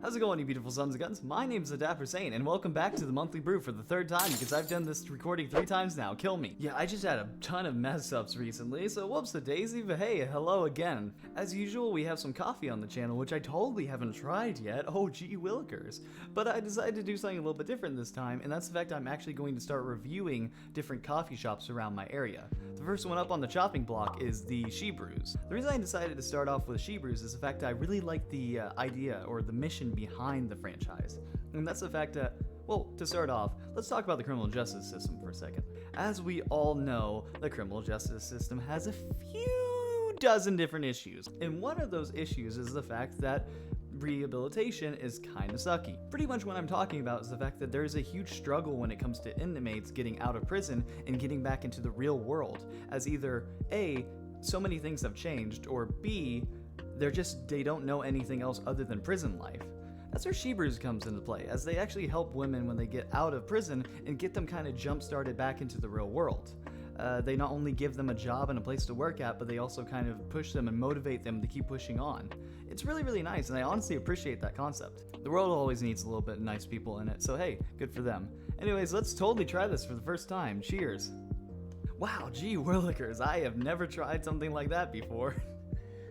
How's it going, you beautiful sons of guns? My name's the Dapper Saint, and welcome back to the monthly brew for the third time, because I've done this recording 3 times now. Kill me. Yeah, I just had a ton of mess ups recently, so whoops a daisy, but hey, hello again. As usual, we have some coffee on the channel, which I totally haven't tried yet. Oh, gee willikers. But I decided to do something a little bit different this time, and that's the fact I'm actually going to start reviewing different coffee shops around my area. The first one up on the chopping block is the She Brews. The reason I decided to start off with She Brews is the fact that I really like the idea or the mission behind the franchise. And that's the fact that, well, to start off, let's talk about the criminal justice system for a second. As we all know, the criminal justice system has a few dozen different issues. And one of those issues is the fact that rehabilitation is kinda sucky. Pretty much what I'm talking about is the fact that there's a huge struggle when it comes to inmates getting out of prison and getting back into the real world, as either A, so many things have changed, or B, they don't know anything else other than prison life. That's where She Brews comes into play, as they actually help women when they get out of prison and get them kind of jump-started back into the real world. They not only give them a job and a place to work at, but they also kind of push them and motivate them to keep pushing on. It's really, really nice, and I honestly appreciate that concept. The world always needs a little bit of nice people in it, so hey, good for them. Anyways, let's totally try this for the first time. Cheers. Wow, gee whirlikers, I have never tried something like that before.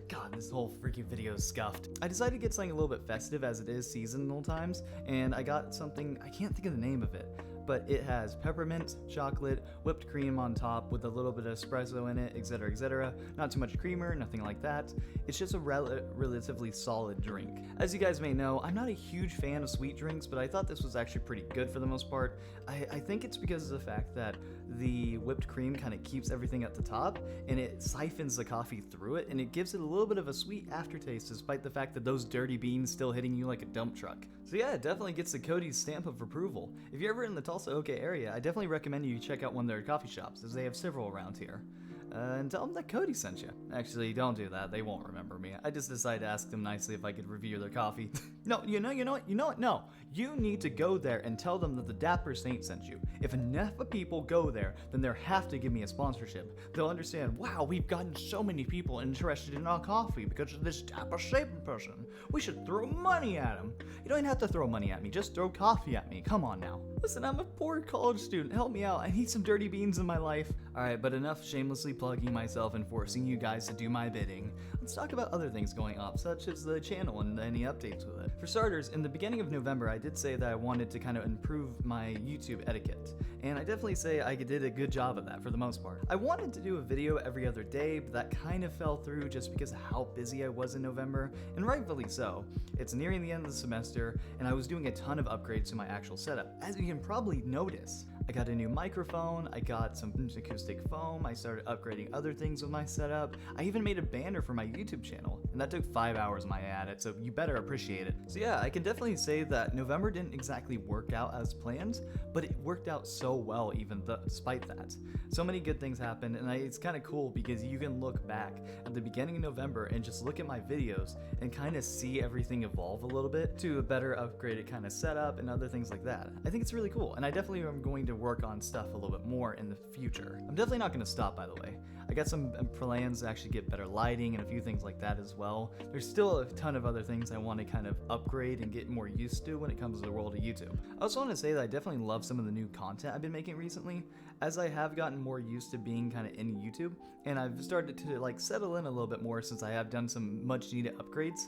God, this whole freaking video is scuffed. I decided to get something a little bit festive as it is seasonal times, and I got something, I can't think of the name of it, but it has peppermint, chocolate, whipped cream on top with a little bit of espresso in it, etc, etc. Not too much creamer, nothing like that. It's just a relatively solid drink. As you guys may know, I'm not a huge fan of sweet drinks, but I thought this was actually pretty good for the most part. I think it's because of the fact that the whipped cream kind of keeps everything at the top, and it siphons the coffee through it, and it gives it a little bit of a sweet aftertaste despite the fact that those dirty beans still hitting you like a dump truck. So yeah, it definitely gets the Cody's stamp of approval. If you're ever in the Tulsa, Oka area, I definitely recommend you check out one of their coffee shops, as they have several around here. And tell them that Cody sent you. Actually, don't do that. They won't remember me. I just decided to ask them nicely if I could review their coffee. No, you know what? No. You need to go there and tell them that the Dapper Saint sent you. If enough people go there, then they have to give me a sponsorship. They'll understand, wow, we've gotten so many people interested in our coffee because of this Dapper Saint person. We should throw money at him. You don't even have to throw money at me. Just throw coffee at me. Come on now. Listen, I'm a poor college student. Help me out. I need some dirty beans in my life. Alright, but enough shamelessly plugging myself and forcing you guys to do my bidding. Let's talk about other things going up, such as the channel and any updates with it. For starters, in the beginning of November, I did say that I wanted to kind of improve my YouTube etiquette, and I definitely say I did a good job of that for the most part. I wanted to do a video every other day, but that kind of fell through just because of how busy I was in November, and rightfully so. It's nearing the end of the semester, and I was doing a ton of upgrades to my actual setup. As you can probably notice, I got a new microphone, I got some acoustic foam, I started upgrading other things with my setup, I even made a banner for my YouTube channel, and that took 5 hours of my at it, so you better appreciate it. So yeah, I can definitely say that November didn't exactly work out as planned, but it worked out so well even despite that. So many good things happened, and it's kind of cool because you can look back at the beginning of November and just look at my videos and kind of see everything evolve a little bit to a better upgraded kind of setup and other things like that. I think it's really cool, and I definitely am going to work on stuff a little bit more in the future. I'm definitely not going to stop, by the way. I got some plans to actually get better lighting and a few things like that as well. There's still a ton of other things I want to kind of upgrade and get more used to when it comes to the world of YouTube. I also want to say that I definitely love some of the new content I've been making recently, as I have gotten more used to being kind of in YouTube, and I've started to like settle in a little bit more since I have done some much needed upgrades.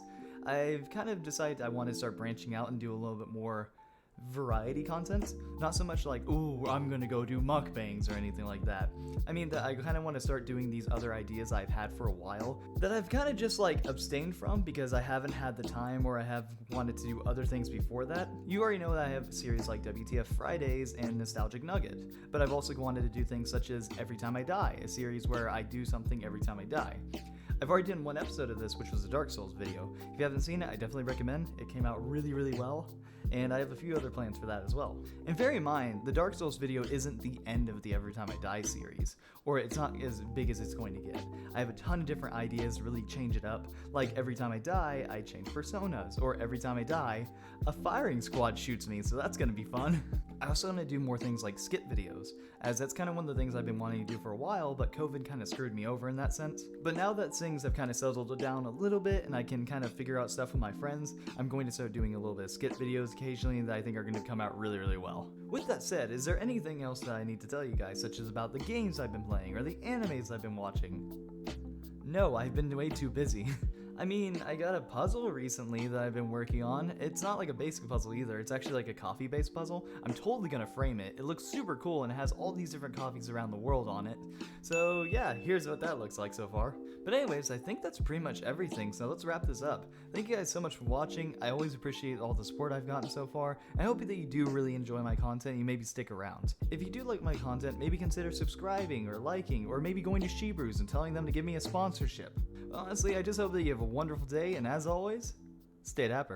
I've kind of decided I want to start branching out and do a little bit more variety content, not so much like, ooh, I'm gonna go do mukbangs or anything like that. I mean, that I kind of want to start doing these other ideas I've had for a while that I've kind of just like abstained from because I haven't had the time, or I have wanted to do other things before that. You already know that I have series like WTF Fridays and Nostalgic Nugget, but I've also wanted to do things such as Every Time I Die, a series where I do something every time I die. I've already done one episode of this, which was a Dark Souls video. If you haven't seen it, I definitely recommend. It came out really, really well, and I have a few other plans for that as well. And bear in mind, the Dark Souls video isn't the end of the Every Time I Die series, or it's not as big as it's going to get. I have a ton of different ideas to really change it up, like every time I die, I change personas, or every time I die, a firing squad shoots me, so that's gonna be fun. I also want to do more things like skit videos, as that's kind of one of the things I've been wanting to do for a while, but COVID kind of screwed me over in that sense. But now that things have kind of settled down a little bit and I can kind of figure out stuff with my friends, I'm going to start doing a little bit of skit videos occasionally that I think are going to come out really, really well. With that said, is there anything else that I need to tell you guys, such as about the games I've been playing or the animes I've been watching? No, I've been way too busy. I mean, I got a puzzle recently that I've been working on. It's not like a basic puzzle either, it's actually like a coffee-based puzzle. I'm totally gonna frame it. It looks super cool and it has all these different coffees around the world on it. So yeah, here's what that looks like so far. But anyways, I think that's pretty much everything, so let's wrap this up. Thank you guys so much for watching. I always appreciate all the support I've gotten so far. I hope that you do really enjoy my content and you maybe stick around. If you do like my content, maybe consider subscribing or liking, or maybe going to Shebrew's and telling them to give me a sponsorship. Honestly, I just hope that you have a wonderful day, and as always, stay dapper.